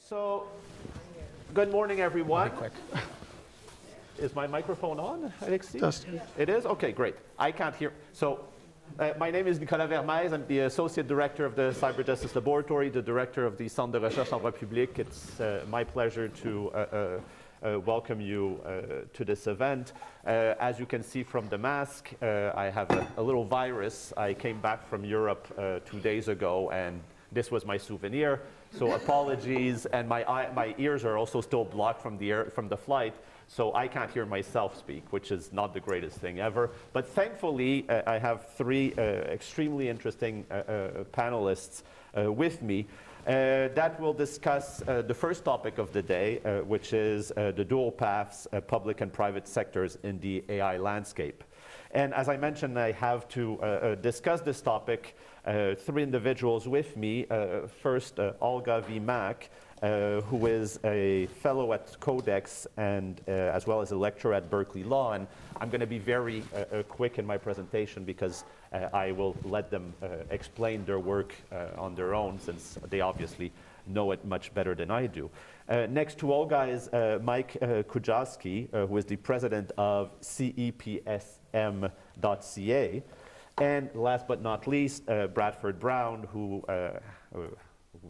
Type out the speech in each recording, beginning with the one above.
So, good morning, everyone. Very quick. Is my microphone on, Alexis? Just. It is? Okay, great. I can't hear. So, my name is Nicolas Vermeijs. I'm the Associate Director of the Cyberjustice Laboratory, the Director of the Centre de Recherche en Droit Public. It's my pleasure to welcome you to this event. As you can see from the mask, I have a little virus. I came back from Europe 2 days ago, and this was my souvenir. So apologies, and my ears are also still blocked from the flight, so I can't hear myself speak, which is not the greatest thing ever. But thankfully, I have three extremely interesting panelists with me that will discuss the first topic of the day, which is the dual paths, public and private sectors in the AI landscape. And as I mentioned, I have to discuss this topic. Three individuals with me. First, Olga V. Mack, who is a fellow at Codex and as well as a lecturer at Berkeley Law. And I'm going to be very quick in my presentation because I will let them explain their work on their own, since they obviously know it much better than I do. Next to Olga is Mike Kujawski, who is the president of CEPSM.ca. And last but not least, Bradford Brown, who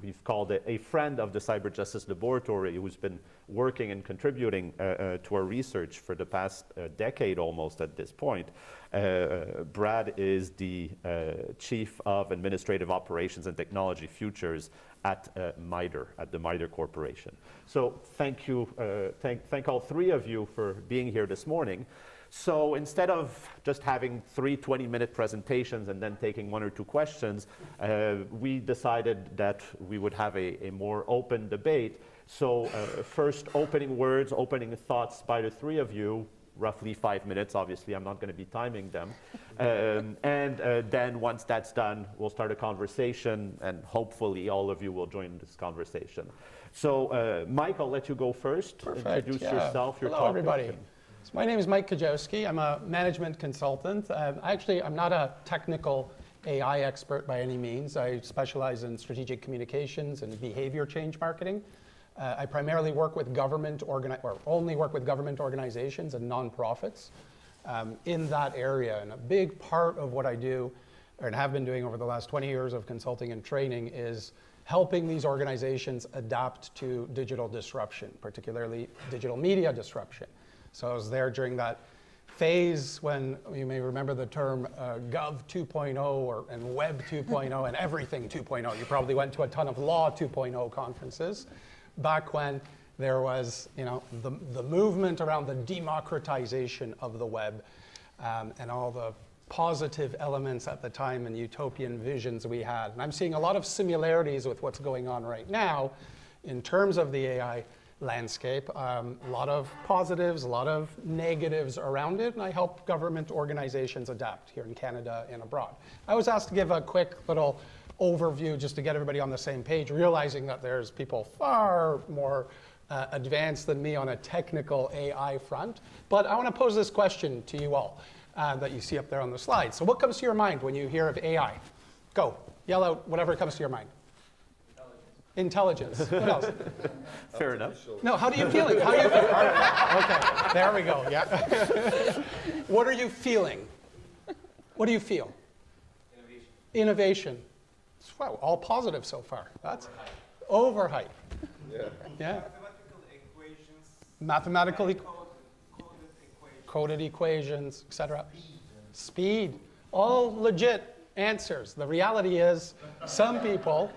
we've called a friend of the Cyberjustice Laboratory, who's been working and contributing to our research for the past decade almost at this point. Brad is the Chief of Administrative Operations and Technology Futures at MITRE, at the MITRE Corporation. So thank you, thank all three of you for being here this morning. So instead of just having 3 20-minute presentations and then taking 1 or 2 questions, we decided that we would have a more open debate. So first, opening words, opening thoughts by the three of you, roughly 5 minutes. Obviously, I'm not going to be timing them. Then once that's done, we'll start a conversation, and hopefully all of you will join this conversation. So Mike, I'll let you go first. Perfect. Introduce yourself, your Hello, topic. everybody. So my name is Mike Kujawski. I'm a management consultant. Actually, I'm not a technical AI expert by any means. I specialize in strategic communications and behavior change marketing. I primarily work with only work with government organizations and nonprofits in that area. And a big part of what I do, and have been doing over the last 20 years of consulting and training, is helping these organizations adapt to digital disruption, particularly digital media disruption. So I was there during that phase when you may remember the term Gov 2.0 and Web 2.0 and everything 2.0. You probably went to a ton of Law 2.0 conferences back when there was, the movement around the democratization of the web and all the positive elements at the time and utopian visions we had. And I'm seeing a lot of similarities with what's going on right now in terms of the AI landscape. A lot of positives, a lot of negatives around it, and I help government organizations adapt here in Canada and abroad. I was asked to give a quick little overview just to get everybody on the same page, realizing that there's people far more advanced than me on a technical AI front. But I want to pose this question to you all that you see up there on the slide. So what comes to your mind when you hear of AI? Go, yell out whatever comes to your mind. Intelligence. What else? Fair enough. No, how do you feeling? How do you feel? Okay, there we go. Yeah. What are you feeling? What do you feel? Innovation. Wow, all positive so far. That's overhype. Yeah. Mathematical equations. Coded equations, etc. Speed. All legit answers. The reality is some people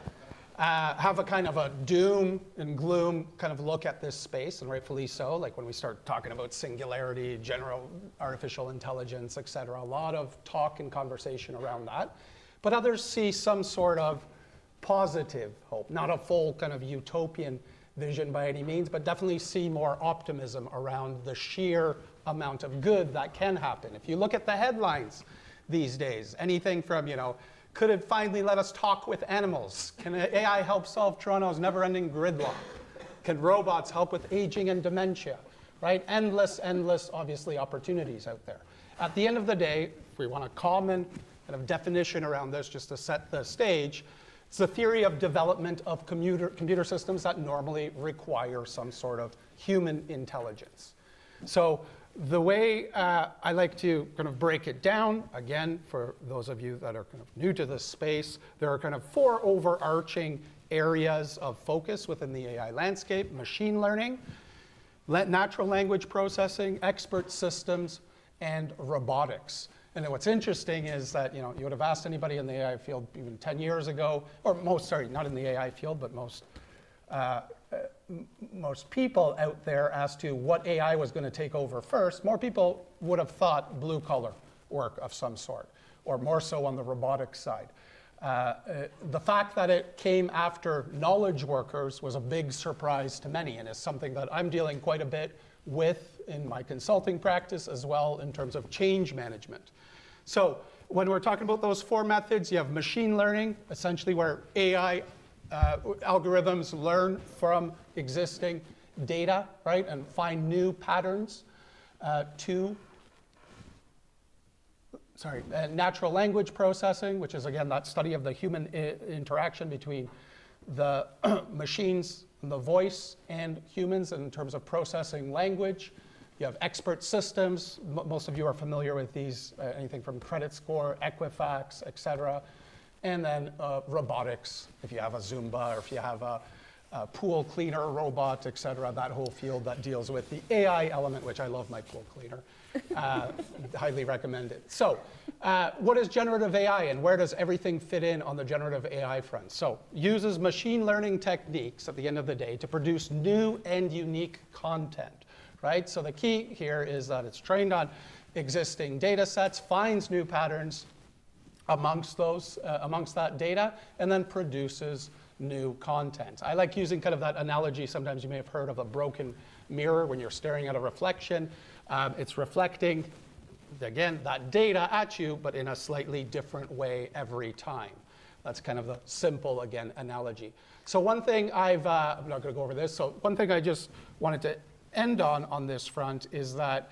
have a kind of a doom and gloom kind of look at this space, and rightfully so, like when we start talking about singularity, general artificial intelligence, etc. A lot of talk and conversation around that. But others see some sort of positive hope, not a full kind of utopian vision by any means, but definitely see more optimism around the sheer amount of good that can happen. If you look at the headlines these days, anything from, could it finally let us talk with animals? Can AI help solve Toronto's never-ending gridlock? Can robots help with aging and dementia? Right? Endless, obviously, opportunities out there. At the end of the day, if we want a common kind of definition around this, just to set the stage, It's the theory of development of computer systems that normally require some sort of human intelligence. So the way I like to kind of break it down, again, for those of you that are kind of new to this space, there are kind of 4 overarching areas of focus within the AI landscape: machine learning, natural language processing, expert systems, and robotics. And then what's interesting is that, you would have asked anybody in the AI field even 10 years ago, or not in the AI field, but most people out there as to what AI was going to take over first. More people would have thought blue-collar work of some sort, or more so on the robotics side. The fact that it came after knowledge workers was a big surprise to many, and is something that I'm dealing quite a bit with in my consulting practice as well in terms of change management. So when we're talking about those 4 methods, you have machine learning, essentially where AI algorithms learn from existing data, right, and find new patterns. Natural language processing, which is, again, that study of the human interaction between the machines, the voice, and humans in terms of processing language. You have expert systems. Most of you are familiar with these, anything from credit score, Equifax, et cetera. And then robotics, if you have a Zumba, or if you have a pool cleaner robot, et cetera, that whole field that deals with the AI element, which I love my pool cleaner. Highly recommend it. So what is generative AI, and where does everything fit in on the generative AI front? So uses machine learning techniques at the end of the day to produce new and unique content, right? So the key here is that it's trained on existing data sets, finds new patterns amongst that data, and then produces new content. I like using kind of that analogy. Sometimes you may have heard of a broken mirror when you're staring at a reflection. It's reflecting, again, that data at you, but in a slightly different way every time. That's kind of the simple, again, analogy. So one thing I'm not going to go over this. So one thing I just wanted to end on this front is that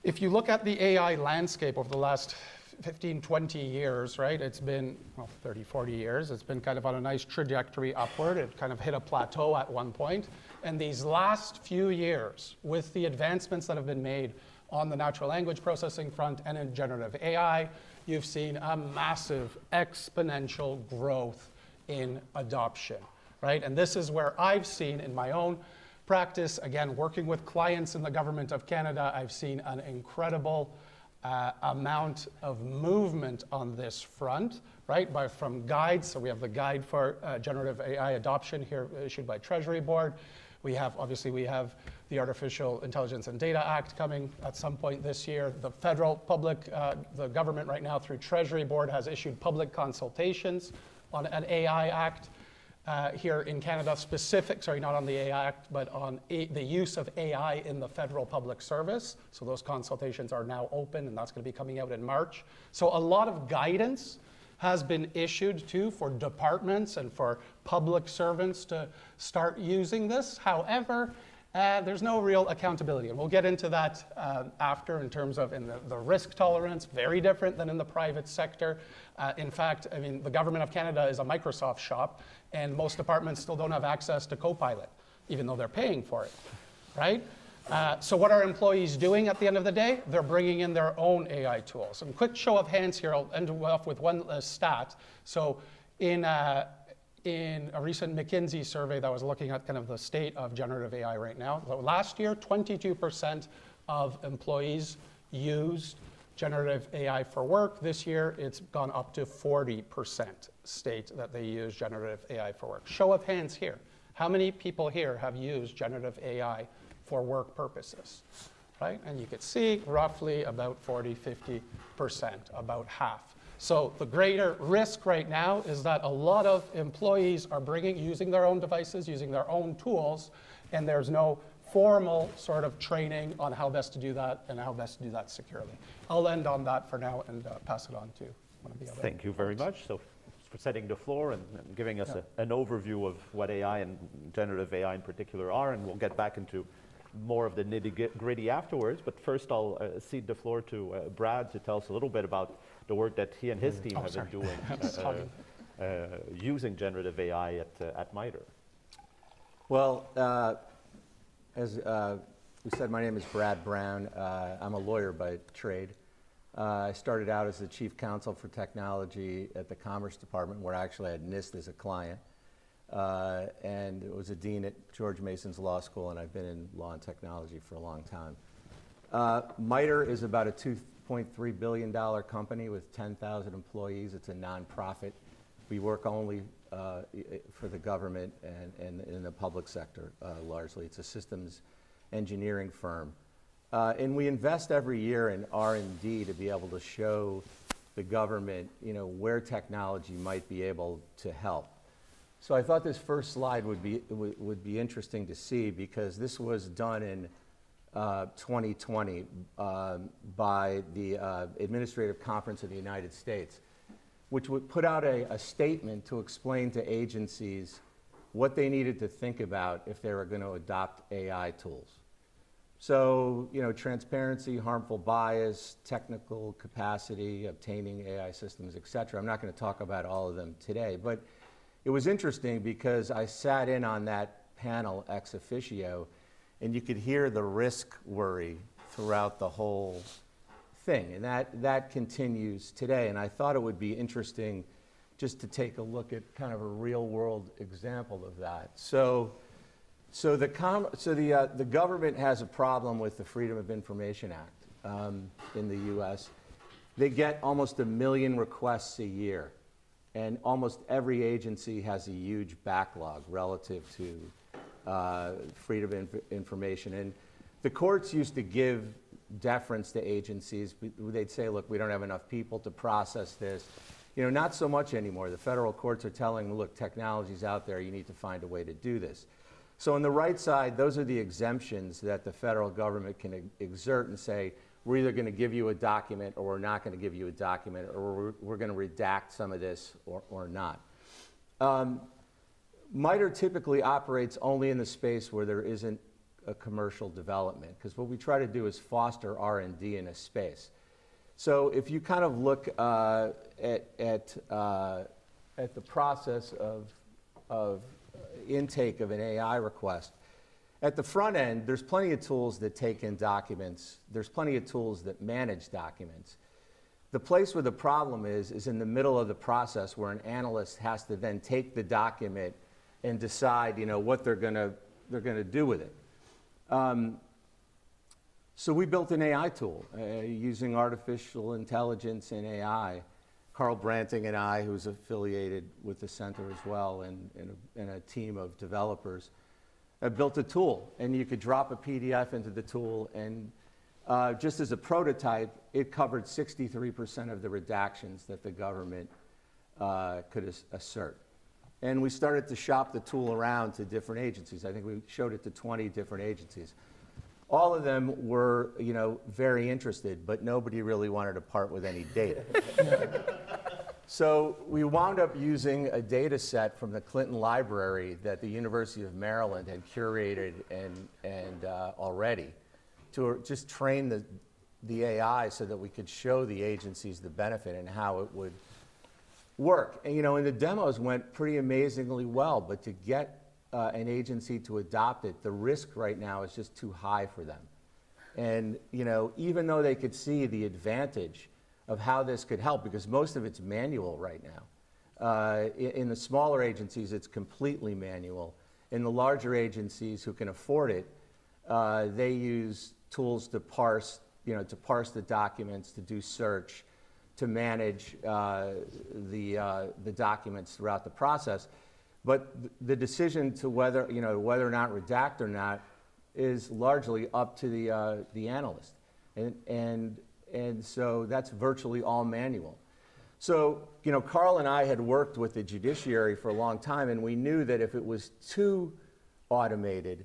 if you look at the AI landscape over the last 15, 20 years, right? It's been, 30, 40 years. It's been kind of on a nice trajectory upward. It kind of hit a plateau at one point. And these last few years, with the advancements that have been made on the natural language processing front and in generative AI, you've seen a massive exponential growth in adoption, right? And this is where I've seen in my own practice, again, working with clients in the government of Canada, I've seen an incredible amount of movement on this front, right? From guides, so we have the guide for generative AI adoption here issued by Treasury Board. We have the Artificial Intelligence and Data Act coming at some point this year. The federal public, the government right now through Treasury Board has issued public consultations on an AI Act. Here in Canada, not on the AI Act, but on the use of AI in the federal public service. So those consultations are now open, and that's going to be coming out in March. So a lot of guidance has been issued too for departments and for public servants to start using this. However, there's no real accountability, and we'll get into that after in terms of the risk tolerance, very different than in the private sector. In fact, I mean, the government of Canada is a Microsoft shop, and most departments still don't have access to Copilot, even though they're paying for it, right? So what are employees doing at the end of the day? They're bringing in their own AI tools. And quick show of hands here, I'll end off with one stat. So in a recent McKinsey survey that was looking at kind of the state of generative AI right now, last year, 22% of employees used generative AI for work. This year, it's gone up to 40% state that they use generative AI for work. Show of hands here. How many people here have used generative AI for work purposes, right? And you could see roughly about 40, 50%, about half. So the greater risk right now is that a lot of employees are using their own devices, using their own tools, and there's no formal sort of training on how best to do that and how best to do that securely. I'll end on that for now and pass it on to one of the other. Thank you very much. So for setting the floor and giving us an overview of what AI and generative AI in particular are, and we'll get back into more of the nitty-gritty afterwards. But first, I'll cede the floor to Brad to tell us a little bit about the work that he and his team have been doing using generative AI at MITRE? Well, as we said, my name is Brad Brown. I'm a lawyer by trade. I started out as the chief counsel for technology at the Commerce Department, where I actually had NIST as a client, and was a dean at George Mason's Law School, and I've been in law and technology for a long time. MITRE is about a $2.3 billion company with 10,000 employees. It's a nonprofit. We work only for the government and in the public sector, largely. It's a systems engineering firm. And we invest every year in R&D to be able to show the government, where technology might be able to help. So I thought this first slide would be interesting to see, because this was done in 2020 by the Administrative Conference of the United States, which would put out a statement to explain to agencies what they needed to think about if they were going to adopt AI tools. So, transparency, harmful bias, technical capacity, obtaining AI systems, et cetera. I'm not going to talk about all of them today, but it was interesting because I sat in on that panel ex officio, and you could hear the risk worry throughout the whole thing, and that continues today. And I thought it would be interesting just to take a look at kind of a real-world example of that. So the government has a problem with the Freedom of Information Act in the U.S. They get almost 1 million requests a year, and almost every agency has a huge backlog relative to freedom of information. And the courts used to give deference to agencies. They'd say, look, we don't have enough people to process this. Not so much anymore. The federal courts are telling, look, technology's out there, you need to find a way to do this. So on the right side, those are the exemptions that the federal government can exert and say, we're either going to give you a document or we're not going to give you a document, or we're going to redact some of this or not. MITRE typically operates only in the space where there isn't a commercial development, because what we try to do is foster R&D in a space. So if you kind of look at the process of intake of an AI request, at the front end, there's plenty of tools that take in documents. There's plenty of tools that manage documents. The place where the problem is in the middle of the process, where an analyst has to then take the document and decide, what they're going to do with it. So we built an AI tool using artificial intelligence and AI. Carl Branting and I, who's affiliated with the center as well, and a team of developers, built a tool. And you could drop a PDF into the tool, and just as a prototype, it covered 63% of the redactions that the government could assert. And we started to shop the tool around to different agencies. I think we showed it to 20 different agencies. All of them were, very interested, but nobody really wanted to part with any data. So we wound up using a data set from the Clinton Library that the University of Maryland had curated and already to just train the AI so that we could show the agencies the benefit and how it would work. And, and the demos went pretty amazingly well, but to get an agency to adopt it, the risk right now is just too high for them. And, even though they could see the advantage of how this could help, because most of it's manual right now. In the smaller agencies, it's completely manual. In the larger agencies who can afford it, they use tools to parse the documents, to do search, to manage the documents throughout the process. But the decision to whether or not redact or not is largely up to the analyst. And so that's virtually all manual. So, Carl and I had worked with the judiciary for a long time, and we knew that if it was too automated,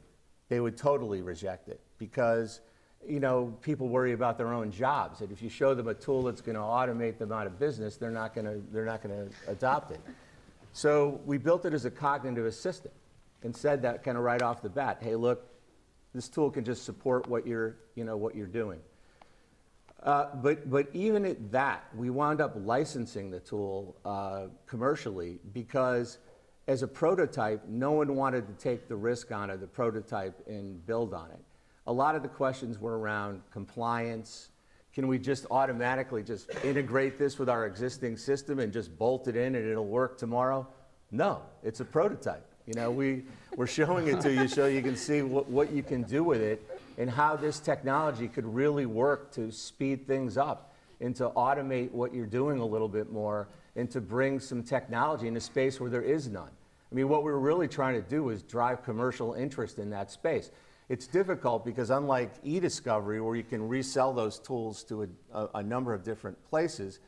they would totally reject it, because, people worry about their own jobs. And if you show them a tool that's going to automate them out of business, they're not going to adopt it. So we built it as a cognitive assistant and said that kind of right off the bat. Hey, look, this tool can just support what you're doing. But even at that, we wound up licensing the tool commercially because as a prototype, no one wanted to take the risk on it, the prototype, and build on it. A lot of the questions were around compliance. Can we just automatically just integrate this with our existing system and just bolt it in and it'll work tomorrow? No, it's a prototype. You know, we're showing it to you so you can see what you can do with it and how this technology could really work to speed things up and to automate what you're doing a little bit more and to bring some technology in a space where there is none. I mean, what we're really trying to do is drive commercial interest in that space. It's difficult because unlike e-discovery, where you can resell those tools to a number of different places,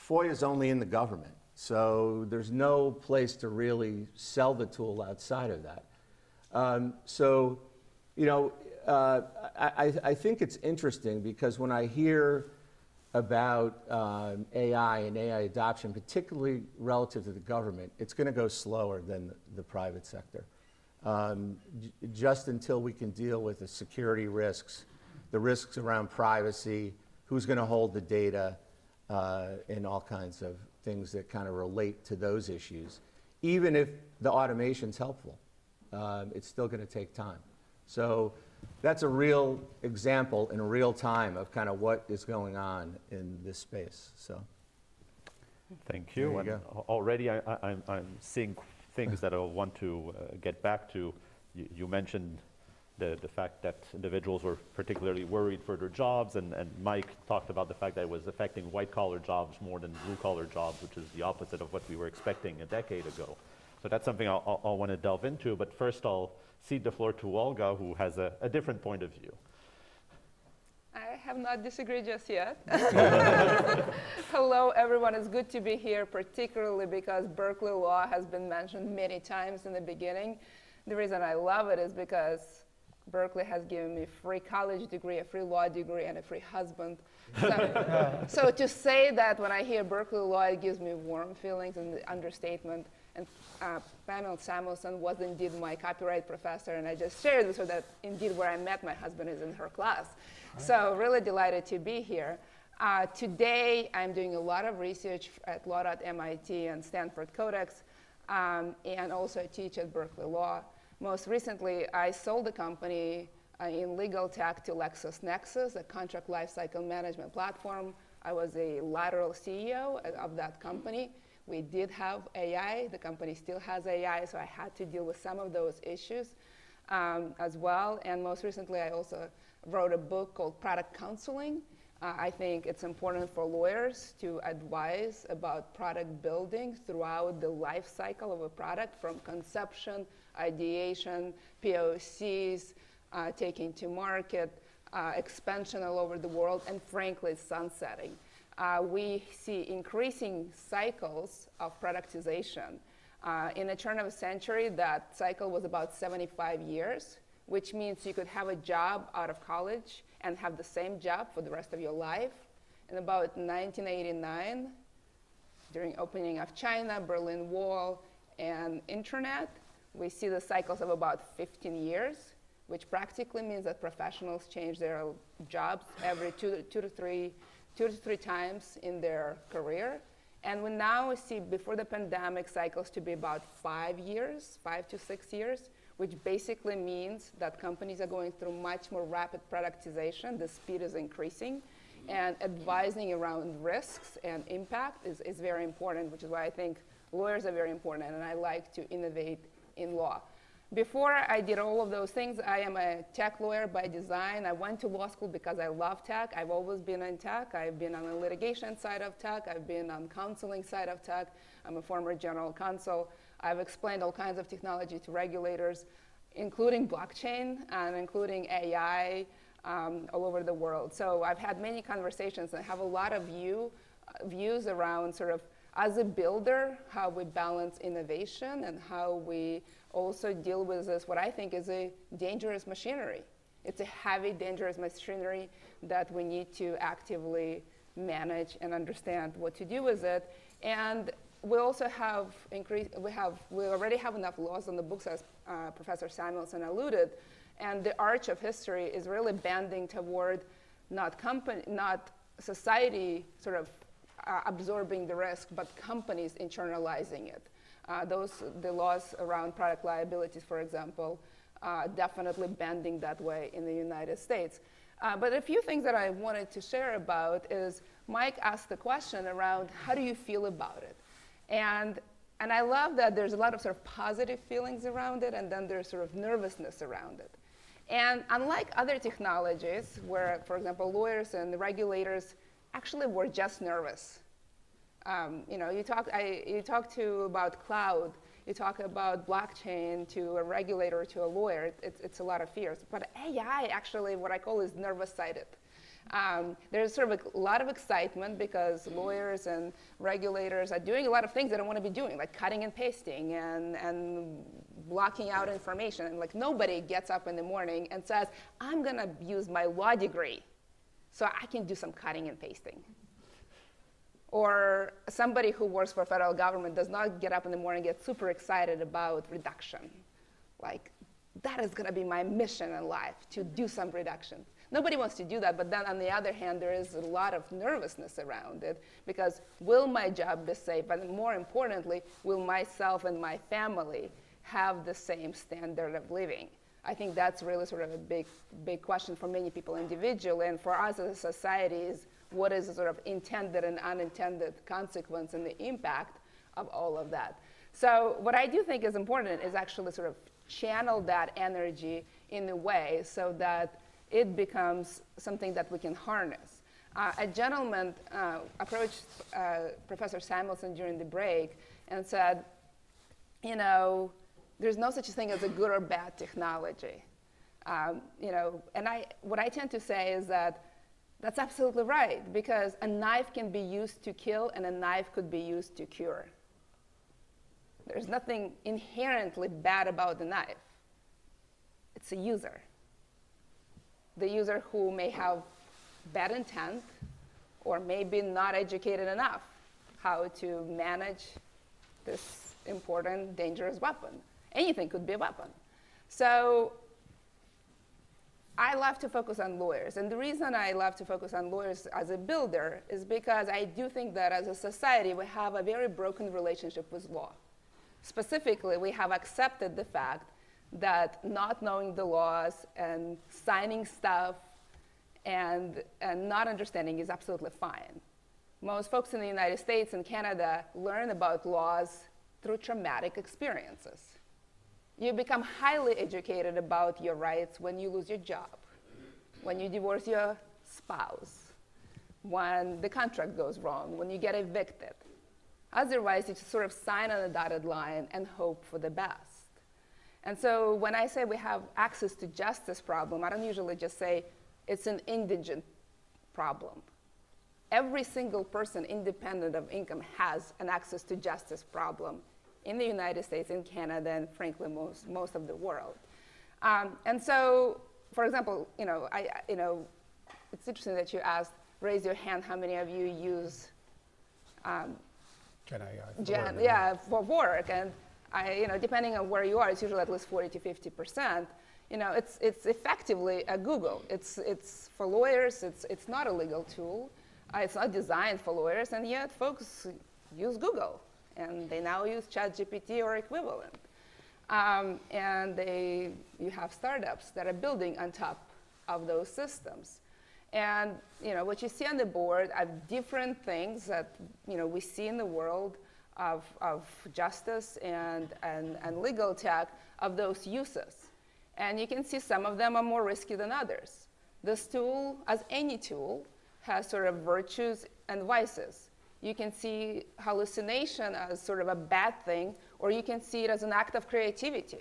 FOIA is only in the government. So there's no place to really sell the tool outside of that. So, you know, I think it's interesting because when I hear about AI and AI adoption, particularly relative to the government, it's going to go slower than the private sector. Just until we can deal with the security risks, the risks around privacy, who's going to hold the data, and all kinds of things that kind of relate to those issues. Even if the automation's helpful, it's still going to take time. So that's a real example in real time of kind of what is going on in this space. So, thank you. And already I'm seeing things that I want to get back to. You mentioned the fact that individuals were particularly worried for their jobs, and Mike talked about the fact that it was affecting white-collar jobs more than blue-collar jobs, which is the opposite of what we were expecting a decade ago. So that's something I'll want to delve into, but first I'll cede the floor to Olga, who has a different point of view. I have not disagreed just yet. Hello, everyone. It's good to be here, particularly because Berkeley Law has been mentioned many times in the beginning. The reason I love it is because Berkeley has given me a free college degree, a free law degree, and a free husband. So to say that when I hear Berkeley Law, it gives me warm feelings and the understatement. And Pamela Samuelson was indeed my copyright professor, and I just shared this so that indeed where I met my husband is in her class. So really delighted to be here. Today, I'm doing a lot of research at Law.MIT and Stanford Codex, and also I teach at Berkeley Law. Most recently, I sold the company in legal tech to LexisNexis, a contract lifecycle management platform. I was a lateral CEO of that company. We did have AI. The company still has AI, so I had to deal with some of those issues as well. And most recently, I also wrote a book called Product Counseling. I think it's important for lawyers to advise about product building throughout the life cycle of a product, from conception, ideation, POCs, taking to market, expansion all over the world, and frankly, sunsetting. We see increasing cycles of productization. In the turn of a century, that cycle was about 75 years, which means you could have a job out of college and have the same job for the rest of your life. In about 1989, during opening of China, Berlin Wall, and internet, we see the cycles of about 15 years, which practically means that professionals change their jobs every two to three times in their career. And we now see, before the pandemic, cycles to be about 5 years, 5 to 6 years, which basically means that companies are going through much more rapid productization. The speed is increasing. And advising around risks and impact is very important, which is why I think lawyers are very important, and I like to innovate in law. Before I did all of those things, I am a tech lawyer by design. I went to law school because I love tech. I've always been in tech. I've been on the litigation side of tech. I've been on counseling side of tech. I'm a former general counsel. I've explained all kinds of technology to regulators, including blockchain and including AI all over the world. So I've had many conversations and have a lot of views around sort of, as a builder, how we balance innovation and how we also deal with this, what I think is a dangerous machinery. It's a heavy, dangerous machinery that we need to actively manage and understand what to do with it. And we also have we already have enough laws on the books, as Professor Samuelson alluded, and the arch of history is really bending toward not society sort of absorbing the risk, but companies internalizing it. The laws around product liabilities, for example, definitely bending that way in the United States. But a few things that I wanted to share about is Mike asked the question around how do you feel about it? And I love that there's a lot of sort of positive feelings around it, and then there's sort of nervousness around it. And unlike other technologies where, for example, lawyers and regulators actually were just nervous. You talk about cloud, you talk about blockchain to a regulator, to a lawyer, it's a lot of fears. But AI actually, what I call is nervous-sided. There's sort of a lot of excitement because lawyers and regulators are doing a lot of things they don't want to be doing, like cutting and pasting and blocking out information. And like nobody gets up in the morning and says, I'm going to use my law degree so I can do some cutting and pasting. Or somebody who works for federal government does not get up in the morning and get super excited about reduction. Like, that is going to be my mission in life, to do some reduction. Nobody wants to do that, but then on the other hand, there is a lot of nervousness around it, because will my job be safe? But more importantly, will myself and my family have the same standard of living? I think that's really sort of a big question for many people individually, and for us as a society is what is the sort of intended and unintended consequence and the impact of all of that. So what I do think is important is actually sort of channel that energy in a way so that it becomes something that we can harness. A gentleman approached Professor Samuelson during the break and said, there's no such thing as a good or bad technology. And what I tend to say is that that's absolutely right, because a knife can be used to kill and a knife could be used to cure. There's nothing inherently bad about the knife. It's a user. The user who may have bad intent or maybe not educated enough how to manage this important, dangerous weapon. Anything could be a weapon. So I love to focus on lawyers. And the reason I love to focus on lawyers as a builder is because I do think that as a society, we have a very broken relationship with law. Specifically, we have accepted the fact that not knowing the laws and signing stuff and not understanding is absolutely fine. Most folks in the United States and Canada learn about laws through traumatic experiences. You become highly educated about your rights when you lose your job, when you divorce your spouse, when the contract goes wrong, when you get evicted. Otherwise, you just sort of sign on a dotted line and hope for the best. And so when I say we have access to justice problem, I don't usually just say it's an indigent problem. Every single person, independent of income, has an access to justice problem in the United States, in Canada, and frankly, most of the world. And so, for example, it's interesting that you asked, raise your hand, how many of you use for work? And depending on where you are, it's usually at least 40 to 50%. It's effectively a Google. It's for lawyers. It's not a legal tool. It's not designed for lawyers, and yet folks use Google. And they now use ChatGPT or equivalent. And you have startups that are building on top of those systems. And what you see on the board are different things that we see in the world of justice and legal tech, of those uses. And you can see some of them are more risky than others. This tool, as any tool, has sort of virtues and vices. You can see hallucination as sort of a bad thing, or you can see it as an act of creativity,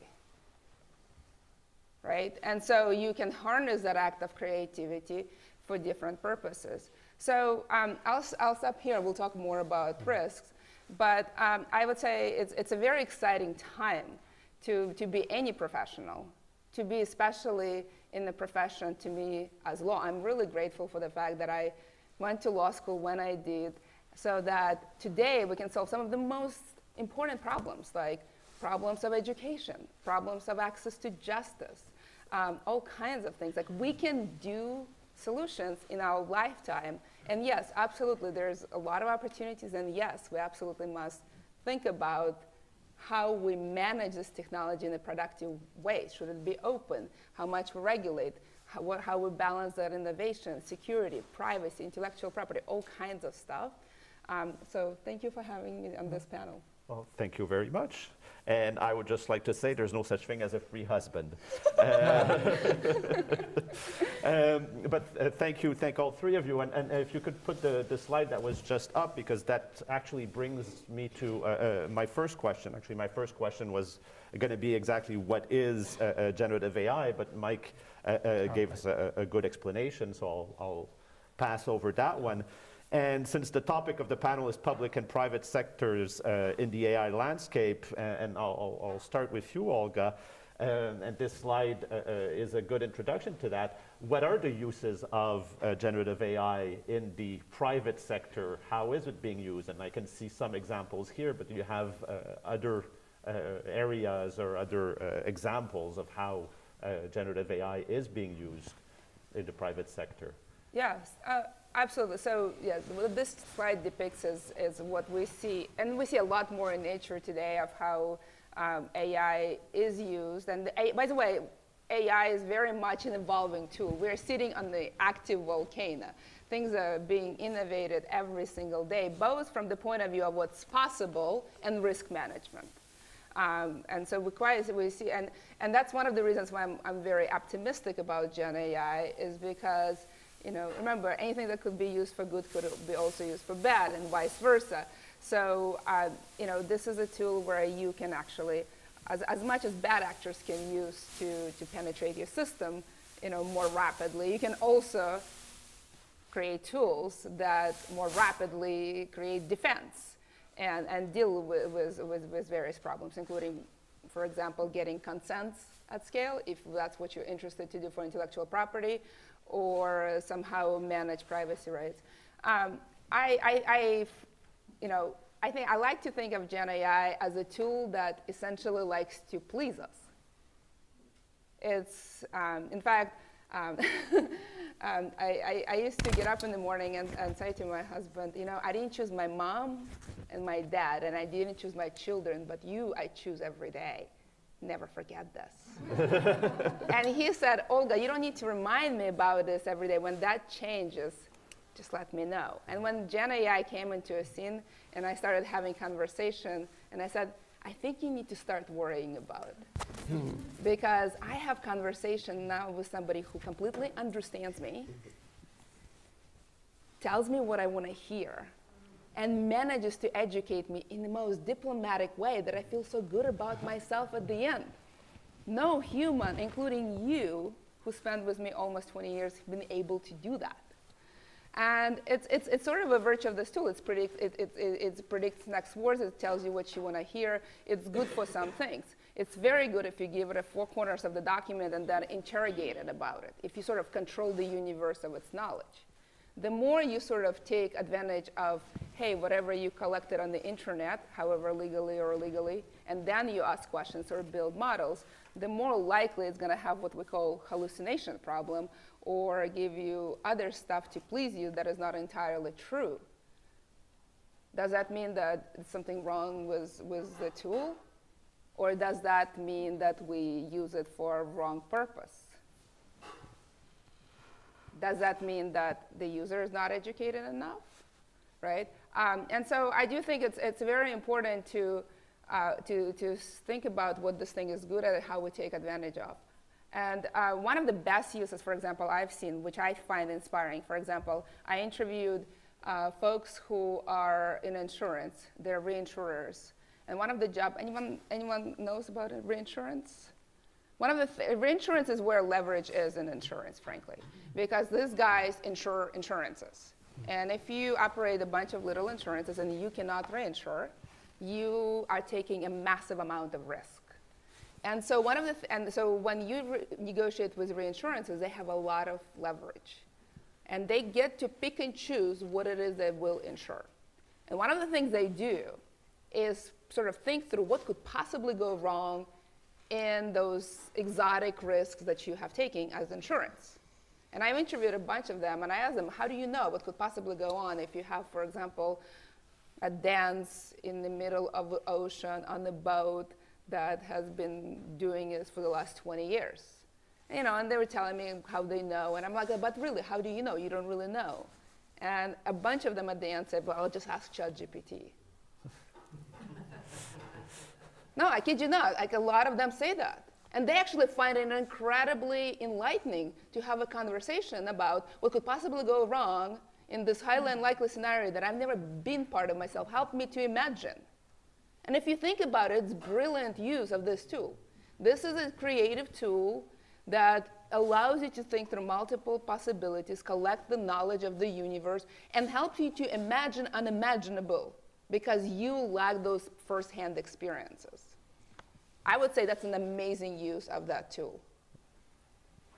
right? And so you can harness that act of creativity for different purposes. So I'll stop here. We'll talk more about risks. But I would say it's a very exciting time to be any professional, to be especially in the profession, to me, as law. I'm really grateful for the fact that I went to law school when I did, so that today we can solve some of the most important problems, like problems of education, problems of access to justice, all kinds of things. Like we can do solutions in our lifetime. And yes, absolutely, there's a lot of opportunities, and yes, we absolutely must think about how we manage this technology in a productive way. Should it be open? How much we regulate? How we balance that innovation, security, privacy, intellectual property, all kinds of stuff. So thank you for having me on this panel. Well, thank you very much. And I would just like to say there's no such thing as a free husband. But thank all three of you. And if you could put the slide that was just up, because that actually brings me to my first question. Actually, my first question was going to be exactly what is generative AI, but Mike gave us a good explanation, so I'll pass over that one. And since the topic of the panel is public and private sectors in the AI landscape, and I'll start with you, Olga, and this slide is a good introduction to that. What are the uses of generative AI in the private sector? How is it being used? And I can see some examples here, but do you have other areas or other examples of how generative AI is being used in the private sector? Yes, absolutely. So yeah, what this slide depicts is what we see, and we see a lot more in nature today of how AI is used. And by the way, AI is very much an evolving tool. We're sitting on the active volcano. Things are being innovated every single day, both from the point of view of what's possible and risk management. And so we see, and that's one of the reasons why I'm very optimistic about Gen AI, is because, remember, anything that could be used for good could be also used for bad, and vice versa. So, this is a tool where you can actually, as much as bad actors can use to penetrate your system, more rapidly, you can also create tools that more rapidly create defense and deal with various problems, including, for example, getting consents at scale, if that's what you're interested to do for intellectual property, or somehow manage privacy rights. I like to think of Gen AI as a tool that essentially likes to please us. It's, in fact, I used to get up in the morning and say to my husband, I didn't choose my mom and my dad, and I didn't choose my children, but you I choose every day. Never forget this. And he said, Olga, you don't need to remind me about this every day. When that changes, just let me know. And when Gen AI came into a scene and I started having conversation, and I said, I think you need to start worrying about it. Because I have conversation now with somebody who completely understands me, tells me what I want to hear, and manages to educate me in the most diplomatic way that I feel so good about myself at the end. No human, including you, who spent with me almost 20 years, have been able to do that. And it's sort of a virtue of this tool. It predicts next words. It tells you what you want to hear. It's good for some things. It's very good if you give it 4 corners of the document and then interrogate it about it, if you sort of control the universe of its knowledge. The more you sort of take advantage of, hey, whatever you collected on the internet, however legally or illegally, and then you ask questions or build models, the more likely it's going to have what we call hallucination problem, or give you other stuff to please you that is not entirely true. Does that mean that there's something wrong with the tool? Or does that mean that we use it for a wrong purpose? Does that mean that the user is not educated enough, right? And so I do think it's very important to think about what this thing is good at and how we take advantage of. And one of the best uses, for example, I've seen, which I find inspiring, for example, I interviewed folks who are in insurance. They're reinsurers. And one of the jobs, anyone knows about it, reinsurance? One of the reinsurance is where leverage is in insurance, frankly, because these guys insure insurances. And if you operate a bunch of little insurances and you cannot reinsure, you are taking a massive amount of risk. And so so when you negotiate with reinsurances, they have a lot of leverage. And they get to pick and choose what it is they will insure. And one of the things they do is sort of think through what could possibly go wrong in those exotic risks that you have taken as insurance. And I've interviewed a bunch of them, and I asked them, how do you know what could possibly go on if you have, for example, a dance in the middle of the ocean on a boat that has been doing this for the last 20 years? You know, and they were telling me how they know, and I'm like, but really, how do you know? You don't really know. And a bunch of them at the end said, well, I'll just ask ChatGPT. No, I kid you not, like a lot of them say that. And they actually find it incredibly enlightening to have a conversation about what could possibly go wrong in this highly unlikely scenario that I've never been part of myself. Help me to imagine. And if you think about it, it's brilliant use of this tool. This is a creative tool that allows you to think through multiple possibilities, collect the knowledge of the universe, and help you to imagine unimaginable because you lack those first-hand experiences. I would say that's an amazing use of that tool.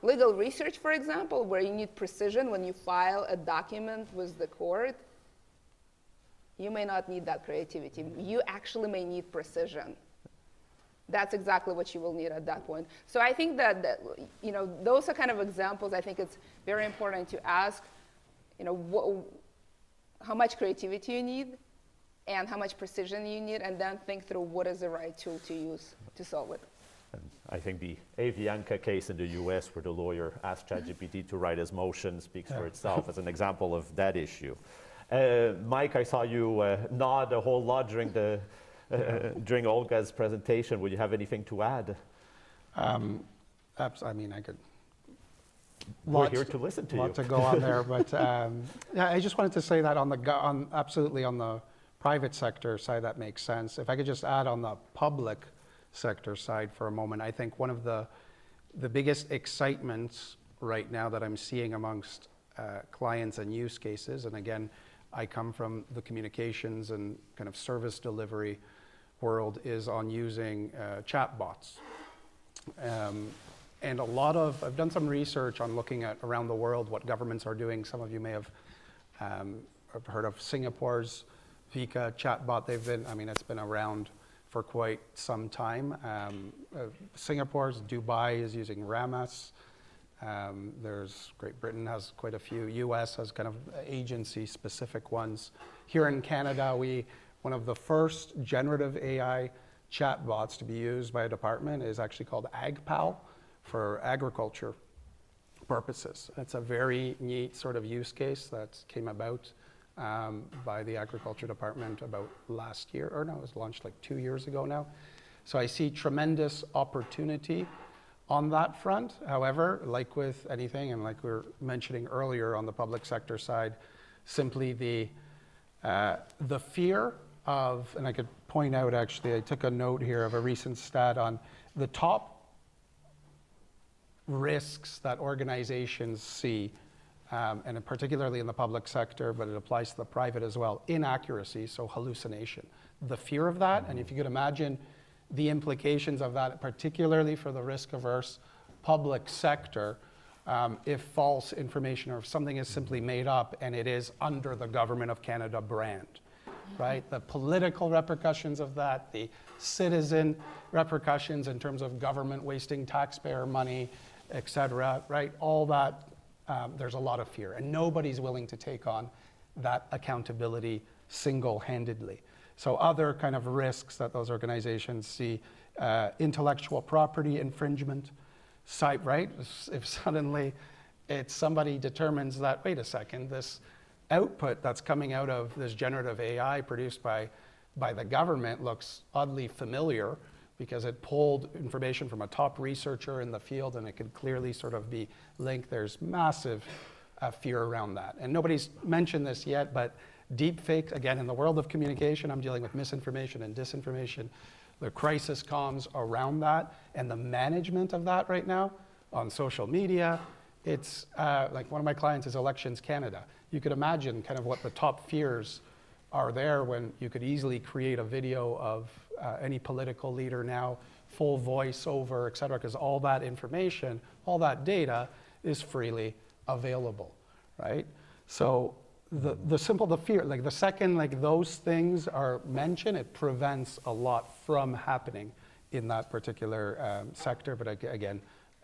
Legal research, for example, where you need precision when you file a document with the court, you may not need that creativity. You actually may need precision. That's exactly what you will need at that point. So I think that you know, those are kind of examples. I think it's very important to ask, you know, how much creativity you need and how much precision you need, and then think through what is the right tool to use to solve it. And I think the Avianca case in the US where the lawyer asked ChatGPT to write his motion speaks for itself as an example of that issue. Mike, I saw you nod a whole lot during Olga's presentation. Would you have anything to add? I mean, I could. We're here to listen to you. Lot to go on there, but yeah, I just wanted to say that absolutely on the private sector side, that makes sense. If I could just add on the public sector side for a moment, I think one of the biggest excitements right now that I'm seeing amongst clients and use cases, and again, I come from the communications and kind of service delivery world, is on using chatbots. And I've done some research on looking at around the world what governments are doing. Some of you may have heard of Singapore's Vika chatbot. It's been around for quite some time. Singapore's, Dubai is using Ramas. There's Great Britain has quite a few. US has kind of agency-specific ones. Here in Canada, one of the first generative AI chatbots to be used by a department is actually called AgPal for agriculture purposes. It's a very neat sort of use case that came about by the agriculture department about last year, or no, it was launched like 2 years ago now. So I see tremendous opportunity on that front. However, like with anything, and like we were mentioning earlier on the public sector side, simply the fear of, and I could point out actually, I took a note here of a recent stat on the top risks that organizations see, and particularly in the public sector, but it applies to the private as well, inaccuracy, so hallucination. The fear of that, and if you could imagine the implications of that, particularly for the risk-averse public sector, if false information or if something is simply made up and it is under the Government of Canada brand, right? The political repercussions of that, the citizen repercussions in terms of government wasting taxpayer money, et cetera, right? All that, there's a lot of fear, and nobody's willing to take on that accountability single-handedly. So other kind of risks that those organizations see, intellectual property infringement, right? If suddenly somebody determines that, wait a second, this output that's coming out of this generative AI produced by the government looks oddly familiar because it pulled information from a top researcher in the field and it could clearly sort of be linked. There's massive fear around that. And nobody's mentioned this yet, but deepfakes, again, in the world of communication, I'm dealing with misinformation and disinformation, the crisis comms around that, and the management of that right now on social media. It's like one of my clients is Elections Canada. You could imagine kind of what the top fears are there when you could easily create a video of any political leader now, full voice over, et cetera, because all that information, all that data is freely available, right? So the fear, like the second like those things are mentioned, it prevents a lot from happening in that particular sector. But again,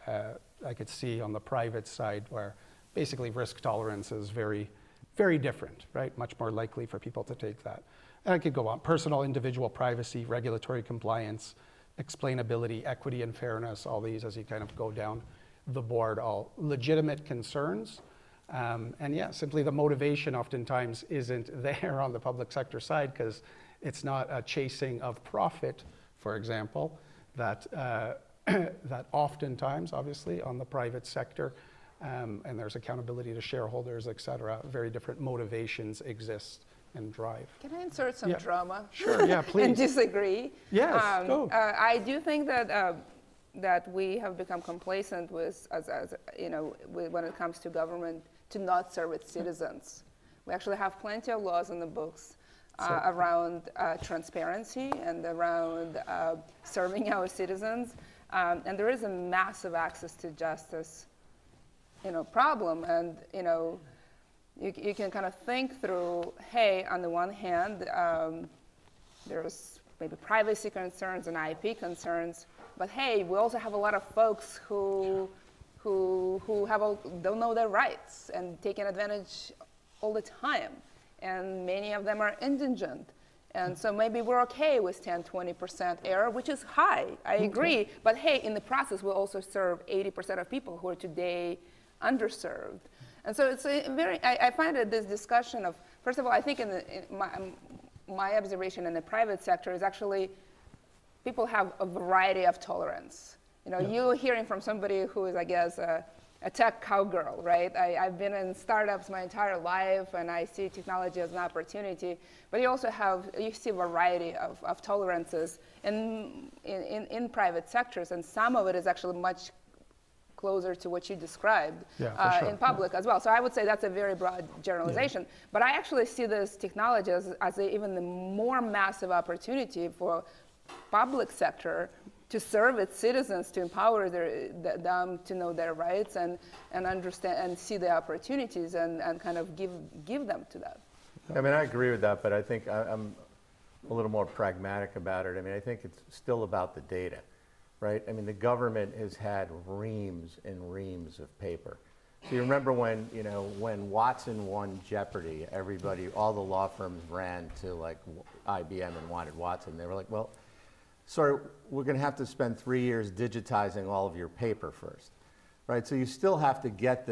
I could see on the private side where basically risk tolerance is very, very different, right? Much more likely for people to take that. And I could go on. Personal, individual privacy, regulatory compliance, explainability, equity and fairness, all these as you kind of go down the board, all legitimate concerns. And yeah, simply the motivation oftentimes isn't there on the public sector side because it's not a chasing of profit, for example, that, that oftentimes, obviously, on the private sector, and there's accountability to shareholders, et cetera, very different motivations exist and drive. Can I insert some drama? Sure, yeah, please. And disagree? Yes, go. I do think that that we have become complacent with, when it comes to government, to not serve its citizens. We actually have plenty of laws in the books around transparency and around serving our citizens. And there is a massive access to justice, problem. And, you can kind of think through, hey, on the one hand, there's maybe privacy concerns and IP concerns, but hey, we also have a lot of folks who don't know their rights and taking advantage all the time. And many of them are indigent. And so maybe we're okay with 10, 20% error, which is high, I agree. But hey, in the process, we'll also serve 80% of people who are today underserved. And so it's a I find that this discussion of, first of all, I think in my observation in the private sector is actually people have a variety of tolerance. You're hearing from somebody who is, I guess, a tech cowgirl, right? I've been in startups my entire life, and I see technology as an opportunity. But you also see a variety of tolerances in private sectors, and some of it is actually much closer to what you described in public as well. So I would say that's a very broad generalization. Yeah. But I actually see this technology as even the more massive opportunity for public sector to serve its citizens, to empower them to know their rights and understand and see the opportunities and kind of give them to that. I mean, I agree with that, but I think I'm a little more pragmatic about it. I mean, I think it's still about the data, right? I mean, the government has had reams and reams of paper. So you remember when Watson won Jeopardy, all the law firms ran to like IBM and wanted Watson. They were like, well, sorry, we're going to have to spend 3 years digitizing all of your paper first, right? So you still have to get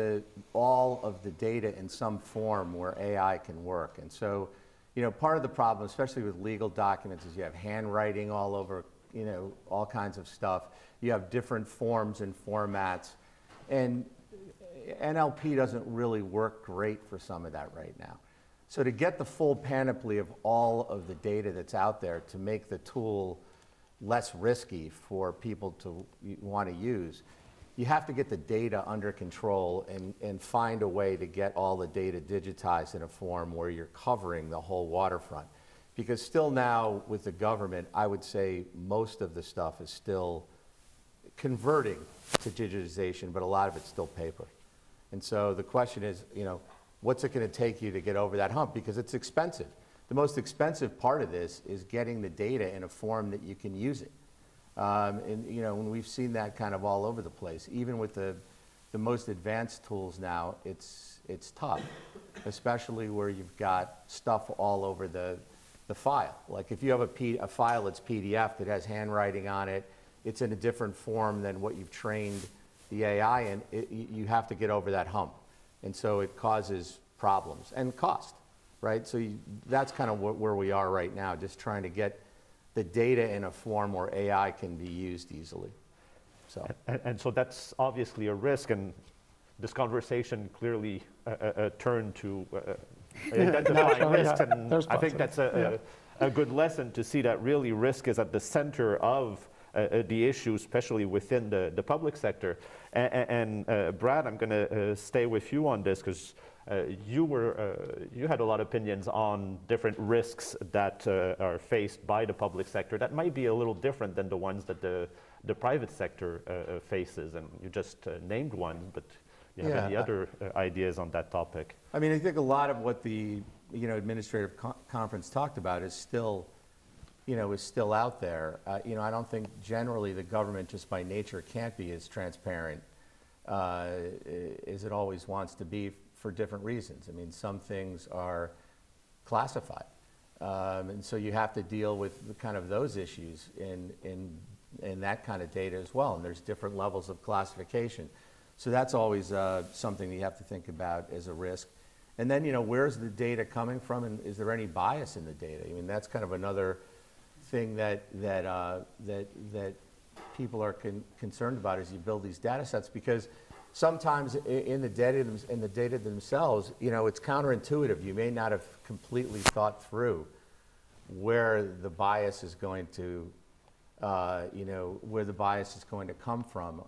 all of the data in some form where AI can work. And so, part of the problem, especially with legal documents, is you have handwriting all over, all kinds of stuff. You have different forms and formats. And NLP doesn't really work great for some of that right now. So to get the full panoply of all of the data that's out there to make the tool less risky for people to want to use, you have to get the data under control and find a way to get all the data digitized in a form where you're covering the whole waterfront. Because still now with the government, I would say most of the stuff is still converting to digitization, but a lot of it's still paper. And so the question is, what's it going to take you to get over that hump? Because it's expensive. The most expensive part of this is getting the data in a form that you can use it. And we've seen that kind of all over the place. Even with the most advanced tools now, it's tough, especially where you've got stuff all over the file. Like if you have a file that's PDF that has handwriting on it, it's in a different form than what you've trained the AI in, you have to get over that hump. And so it causes problems and cost. Right, so that's kind of where we are right now, just trying to get the data in a form where AI can be used easily. So, and so that's obviously a risk, and this conversation clearly turned to identifying risks, and I think that's a good lesson to see that really risk is at the center of the issue, especially within the public sector. And Brad, I'm going to stay with you on this because you had a lot of opinions on different risks that are faced by the public sector that might be a little different than the ones that the private sector faces. And you just named one, but you have any other ideas on that topic? I mean, I think a lot of what the administrative conference talked about is still out there. I don't think generally the government just by nature can't be as transparent as it always wants to be for different reasons. I mean, some things are classified. And so you have to deal with the kind of those issues in that kind of data as well. And there's different levels of classification. So that's always something that you have to think about as a risk. And then, where's the data coming from, and is there any bias in the data? I mean, that's kind of another thing that people are concerned about as you build these data sets, because sometimes in the data themselves, it's counterintuitive. You may not have completely thought through where the bias is going to, where the bias is going to come from.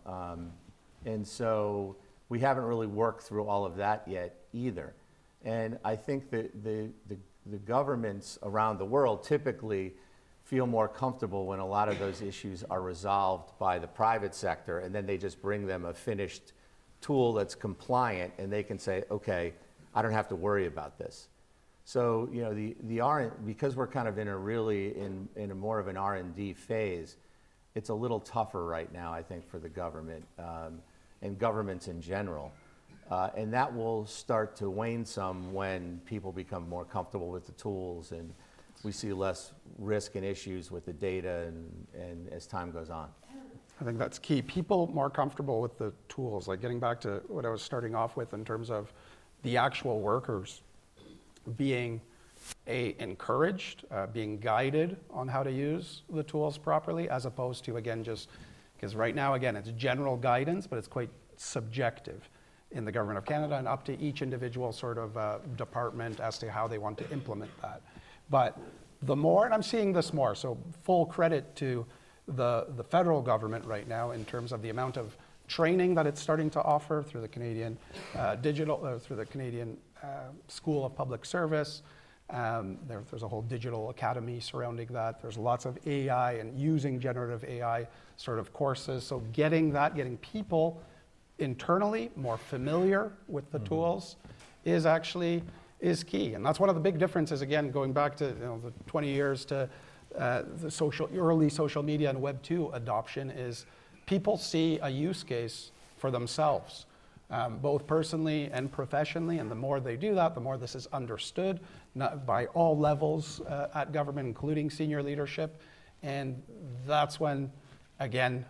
And so we haven't really worked through all of that yet either. And I think that the governments around the world typically feel more comfortable when a lot of those issues are resolved by the private sector, and then they just bring them a finished tool that's compliant, and they can say, okay, I don't have to worry about this. So, because we're kind of in a more of an R&D phase, it's a little tougher right now, I think, for the government and governments in general. And that will start to wane some when people become more comfortable with the tools and we see less risk and issues with the data and as time goes on. I think that's key. People more comfortable with the tools, like getting back to what I was starting off with in terms of the actual workers being encouraged, being guided on how to use the tools properly, as opposed to, again, just because right now, again, it's general guidance, but it's quite subjective in the Government of Canada and up to each individual sort of department as to how they want to implement that. But the more, and I'm seeing this more, so full credit to the federal government right now in terms of the amount of training that it's starting to offer through the Canadian through the Canadian School of Public Service. There's a whole digital academy surrounding that. There's lots of AI and using generative AI sort of courses. So getting people internally more familiar with the tools is key. And that's one of the big differences, again, going back to the 20 years to the early social media and Web 2 adoption, is people see a use case for themselves, both personally and professionally. And the more they do that, the more this is understood by all levels at government, including senior leadership. And that's when, again,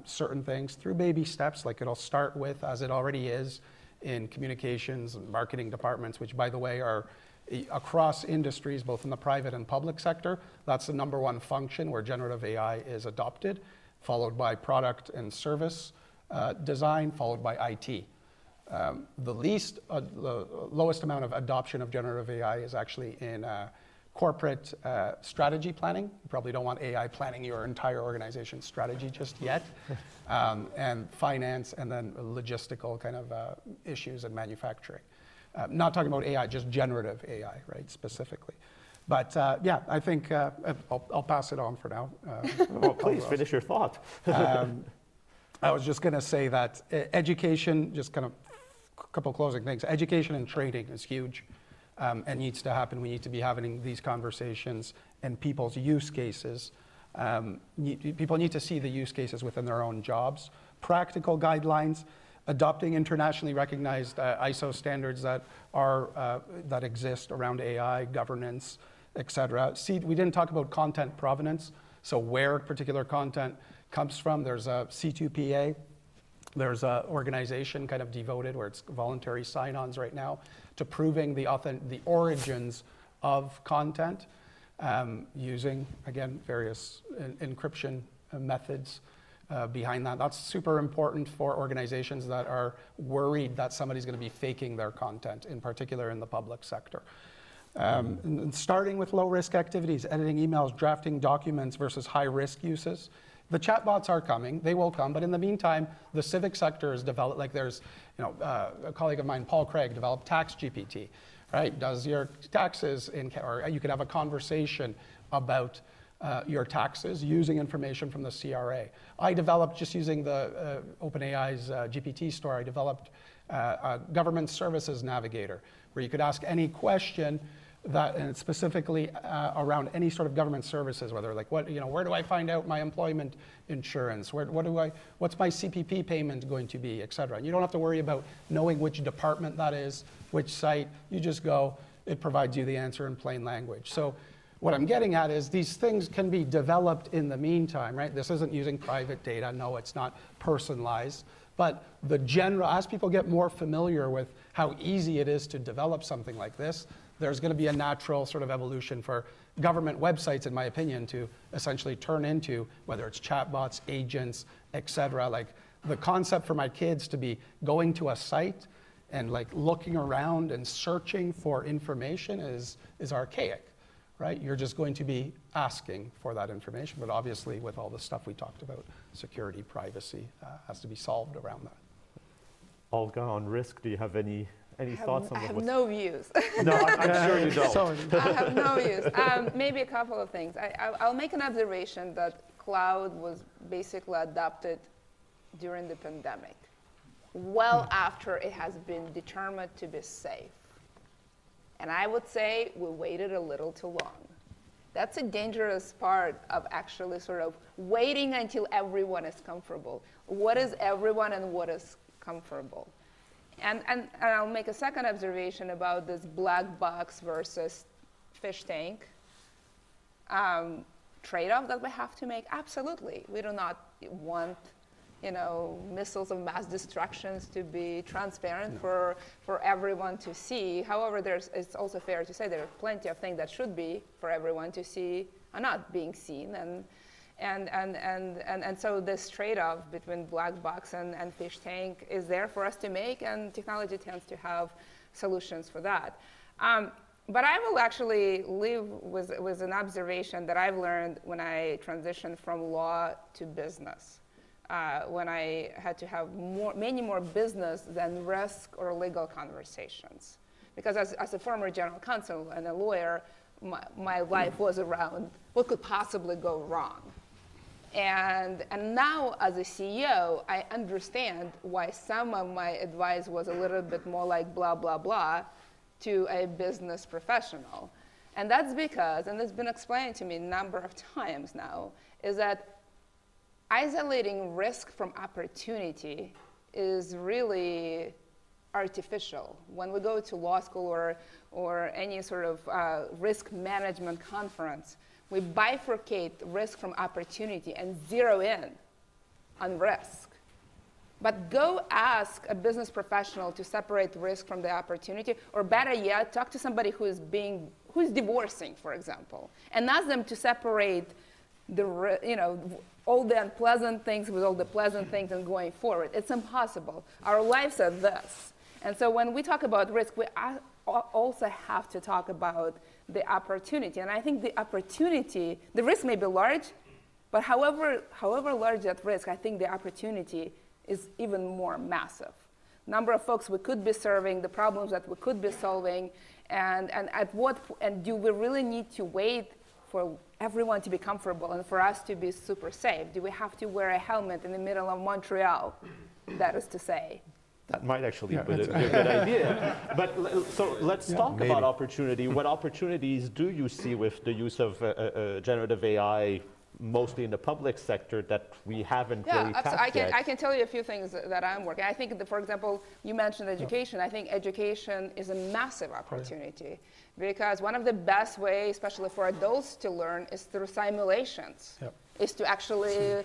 certain things through baby steps, like it'll start with, as it already is, in communications and marketing departments, which, by the way, are across industries, both in the private and public sector. That's the number one function where generative AI is adopted, followed by product and service design, followed by IT. The lowest amount of adoption of generative AI is actually in corporate strategy planning. You probably don't want AI planning your entire organization's strategy just yet. And finance, and then logistical kind of issues and manufacturing. Not talking about AI, just generative AI, right, specifically. But yeah, I think I'll pass it on for now. Well, please finish your thought. I was just going to say that education, just kind of a couple closing things. Education and training is huge and needs to happen. We need to be having these conversations and people's use cases. People need to see the use cases within their own jobs. Practical guidelines, adopting internationally recognized ISO standards that exist around AI, governance, et cetera. See, we didn't talk about content provenance, so where particular content comes from. There's a C2PA. There's an organization kind of devoted, where it's voluntary sign-ons right now, to proving the origins of content using, again, various encryption methods behind that. That's super important for organizations that are worried that somebody's going to be faking their content, in particular in the public sector. And starting with low-risk activities, editing emails, drafting documents versus high-risk uses. The chatbots are coming, they will come, but in the meantime, the civic sector is developed. Like there's, a colleague of mine, Paul Craig, developed Tax GPT, right? Does your taxes, or you could have a conversation about your taxes using information from the CRA. I developed, just using the OpenAI's GPT store, I developed a government services navigator, where you could ask any question that, and specifically around any sort of government services, whether like where do I find out my employment insurance? What's my CPP payment going to be, et cetera. And you don't have to worry about knowing which department that is, which site. You just go, it provides you the answer in plain language. So what I'm getting at is these things can be developed in the meantime, right? This isn't using private data. No, it's not personalized. But the general, as people get more familiar with how easy it is to develop something like this, there's going to be a natural sort of evolution for government websites, in my opinion, to essentially turn into, whether it's chatbots, agents, et cetera. Like the concept for my kids to be going to a site and like looking around and searching for information is archaic, right? You're just going to be asking for that information, but obviously with all the stuff we talked about, security, privacy, has to be solved around that. Olga, on risk, do you have any thoughts on I have no views. No, I'm sure you don't. Sorry. I have no views. Maybe a couple of things. I'll make an observation that cloud was basically adopted during the pandemic, well after it has been determined to be safe. And I would say we waited a little too long. That's a dangerous part of actually sort of waiting until everyone is comfortable. What is everyone and what is comfortable? And I'll make a second observation about this black box versus fish tank trade-off that we have to make. Absolutely. We do not want missiles of mass destructions to be transparent for everyone to see. However, it's also fair to say there are plenty of things that should be for everyone to see are not being seen. And so this trade-off between black box and fish tank is there for us to make, and technology tends to have solutions for that. But I will actually leave with an observation that I've learned when I transitioned from law to business. When I had to have many more business than risk or legal conversations. Because as a former general counsel and a lawyer, my life was around what could possibly go wrong. And now as a CEO, I understand why some of my advice was a little bit more like blah, blah, blah to a business professional. And that's because, and it's been explained to me a number of times now, is that isolating risk from opportunity is really artificial. When we go to law school or any sort of risk management conference, we bifurcate risk from opportunity and zero in on risk. But go ask a business professional to separate risk from the opportunity, or better yet, talk to somebody who's divorcing, for example, and ask them to separate all the unpleasant things with all the pleasant things and going forward. It's impossible. Our lives are this. And so when we talk about risk, we also have to talk about the opportunity. And I think the opportunity, the risk may be large, but however large that risk, I think the opportunity is even more massive. Number of folks we could be serving, the problems that we could be solving, and do we really need to wait for everyone to be comfortable and for us to be super safe? Do we have to wear a helmet in the middle of Montreal? That is to say. That might actually be a good idea. But so let's talk about opportunity. What opportunities do you see with the use of generative AI, mostly in the public sector, that we haven't really tapped yet? I can tell you a few things that I'm working. I think, for example, you mentioned education. I think education is a massive opportunity because one of the best ways, especially for adults to learn, is through simulations, is to actually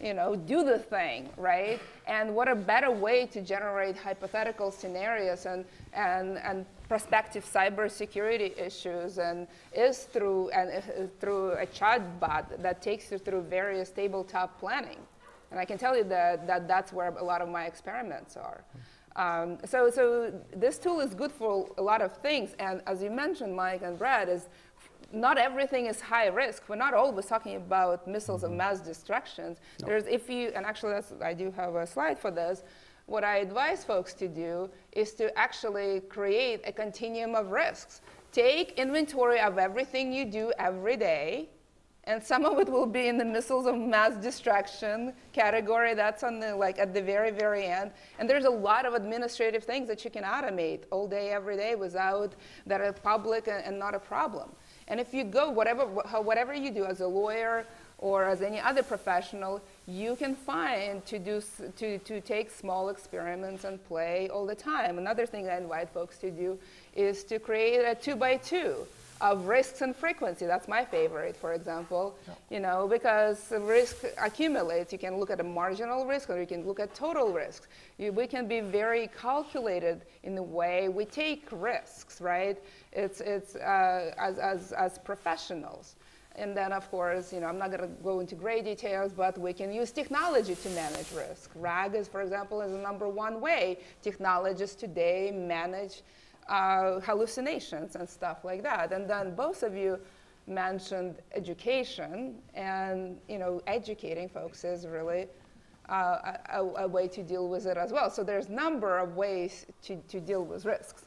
do the thing, right? And what a better way to generate hypothetical scenarios and prospective cybersecurity issues is through a chatbot that takes you through various tabletop planning. And I can tell you that that's where a lot of my experiments are. So this tool is good for a lot of things. And as you mentioned, Mike and Brad, is not everything is high risk. We're not always talking about missiles of mass destruction. No. And actually I do have a slide for this. What I advise folks to do is to actually create a continuum of risks. Take inventory of everything you do every day And some of it will be in the missiles of mass destruction category. That's on the, like, at the very, very end. And there's a lot of administrative things that you can automate all day, every day without that are public and not a problem. And if you go, whatever you do as a lawyer or as any other professional, you can find to take small experiments and play all the time. Another thing I invite folks to do is to create a 2x2 of risks and frequency. That's my favorite, for example, you know, because risk accumulates. You can look at a marginal risk or you can look at total risks. We can be very calculated in the way we take risks, right? It's as professionals. And then, of course, you know, I'm not going to go into great details, but we can use technology to manage risk. RAG is, for example, is the #1 way technologists today manage hallucinations and stuff like that. And then both of you mentioned education, and you know, educating folks is really a way to deal with it as well. So there's a number of ways to deal with risks.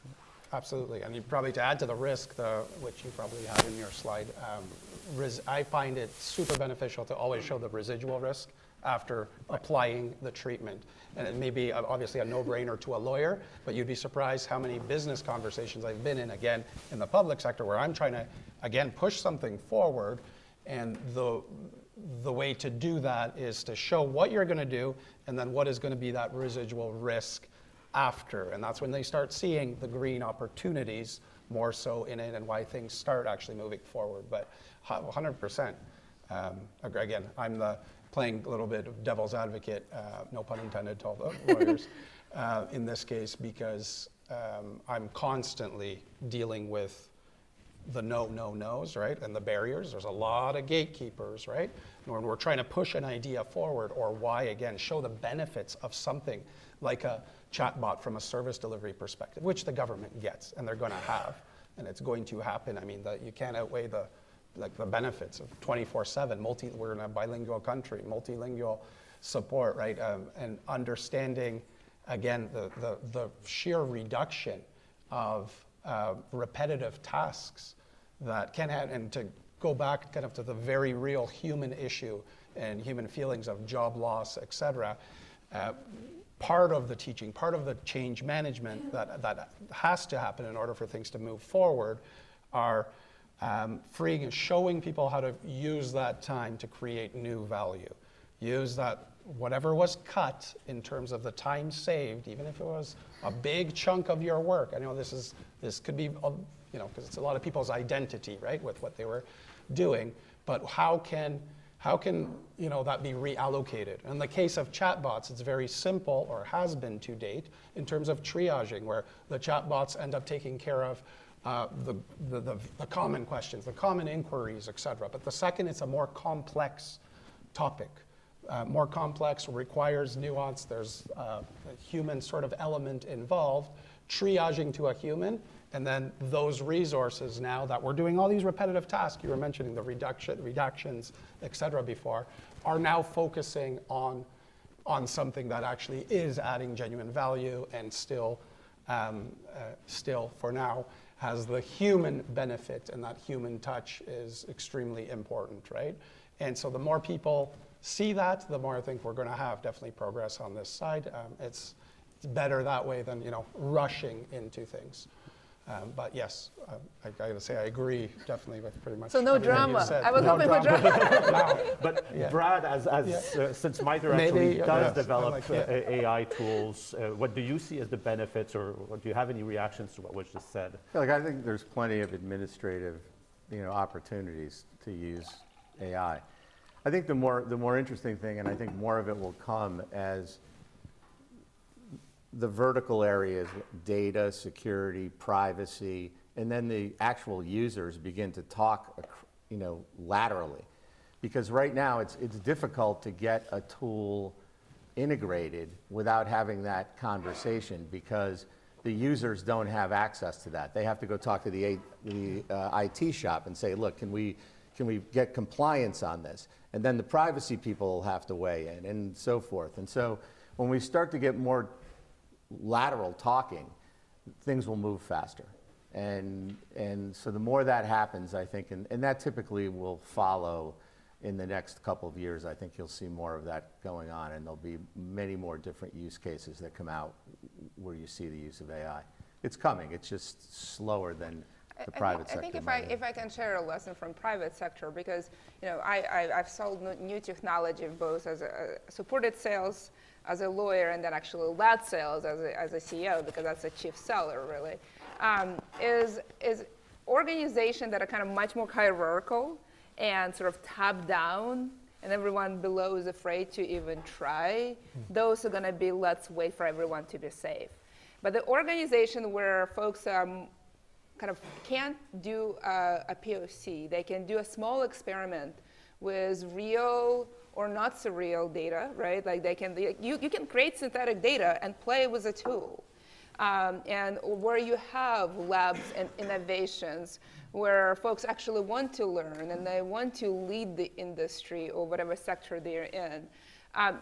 Absolutely, and you probably, to add to the risk, which you probably had in your slide, I find it super beneficial to always show the residual risk after applying the treatment. And it may be obviously a no-brainer to a lawyer, but you'd be surprised how many business conversations I've been in, again, in the public sector, where I'm trying to, again, push something forward, and the way to do that is to show what you're going to do, and then what is going to be that residual risk after. And that's when they start seeing the green opportunities more so in it, and why things start actually moving forward. But 100%. Again, I'm playing a little bit of devil's advocate, no pun intended to all the lawyers, in this case, because I'm constantly dealing with the no's, right? And the barriers. There's a lot of gatekeepers, right? And when we're trying to push an idea forward, or why, again, show the benefits of something like a chatbot from a service delivery perspective, which the government gets, and they're going to have, and it's going to happen. I mean, you can't outweigh the benefits of 24/7, we're in a bilingual country, multilingual support, right? And understanding, again, the sheer reduction of repetitive tasks that can have, and to go back kind of to the very real human issue and human feelings of job loss, et cetera. Part of the teaching, part of the change management that has to happen in order for things to move forward are freeing and showing people how to use that time to create new value. Use that, whatever was cut in terms of the time saved, even if it was a big chunk of your work. I know this could be, you know, because it's a lot of people's identity, right, with what they were doing. But how can you know, that be reallocated? In the case of chatbots, it's very simple, or has been to date, in terms of triaging, where the chatbots end up taking care of the common questions, the common inquiries, et cetera. But the second it's a more complex topic, more complex, requires nuance, there's a human sort of element involved, triaging to a human, and then those resources now that we're doing all these repetitive tasks, you were mentioning the reductions, et cetera, before, are now focusing on something that actually is adding genuine value, and still for now has the human benefit, and that human touch is extremely important, right? And so the more people see that, the more I think we're going to have definitely progress on this side. It's better that way than, you know, rushing into things. But yes, I got to say I agree definitely with pretty much. So no drama. I was hoping for drama. But yeah. Brad, since my director does develop AI tools, what do you see as the benefits, or do you have any reactions to what was just said? I think there's plenty of administrative, you know, opportunities to use AI. I think the more interesting thing, and I think more of it will come as the vertical areas, data, security, privacy, and then the actual users begin to talk, you know, laterally. Because right now it's difficult to get a tool integrated without having that conversation, because the users don't have access to that. They have to go talk to the IT shop and say, look, can we get compliance on this? And then the privacy people have to weigh in, and so forth. And so when we start to get more lateral talking, things will move faster. And so the more that happens, I think, and that typically will follow in the next couple of years, I think you'll see more of that going on, and there'll be many more different use cases that come out where you see the use of AI. It's coming. It's just slower than the private sector. I think if I can share a lesson from private sector, because I've sold new technology both as a supported sales as a lawyer and then actually led sales as a CEO, because that's a chief seller really, is organizations that are kind of much more hierarchical and sort of top down, and everyone below is afraid to even try. Those are going to be, let's wait for everyone to be safe. But the organization where folks kind of can't do a POC, they can do a small experiment with real or not so real data, right? Like you can create synthetic data and play with a tool. And where you have labs and innovations where folks actually want to learn and they want to lead the industry or whatever sector they're in,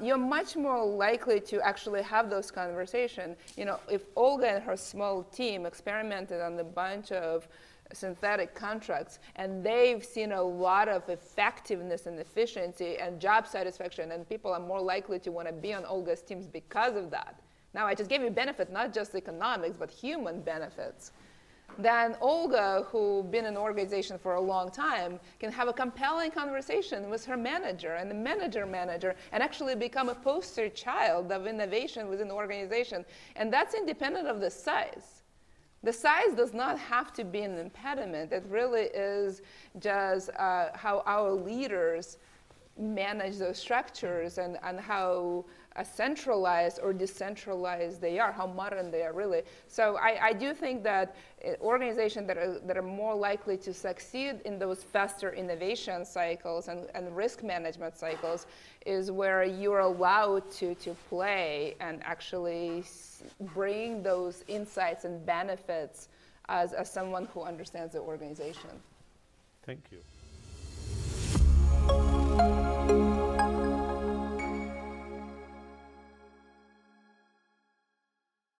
you're much more likely to actually have those conversations. If Olga and her small team experimented on a bunch of synthetic contracts and they've seen a lot of effectiveness and efficiency and job satisfaction, and people are more likely to want to be on Olga's teams because of that. Now, I just gave you benefit, not just economics, but human benefits. Then Olga, who's been in an organization for a long time, can have a compelling conversation with her manager and the manager, and actually become a poster child of innovation within the organization. And that's independent of the size. The size does not have to be an impediment. It really is just how our leaders manage those structures and how centralized or decentralized they are, how modern they are really. So I do think that organizations that are more likely to succeed in those faster innovation cycles and risk management cycles is where you're allowed to play and actually bring those insights and benefits as someone who understands the organization. Thank you.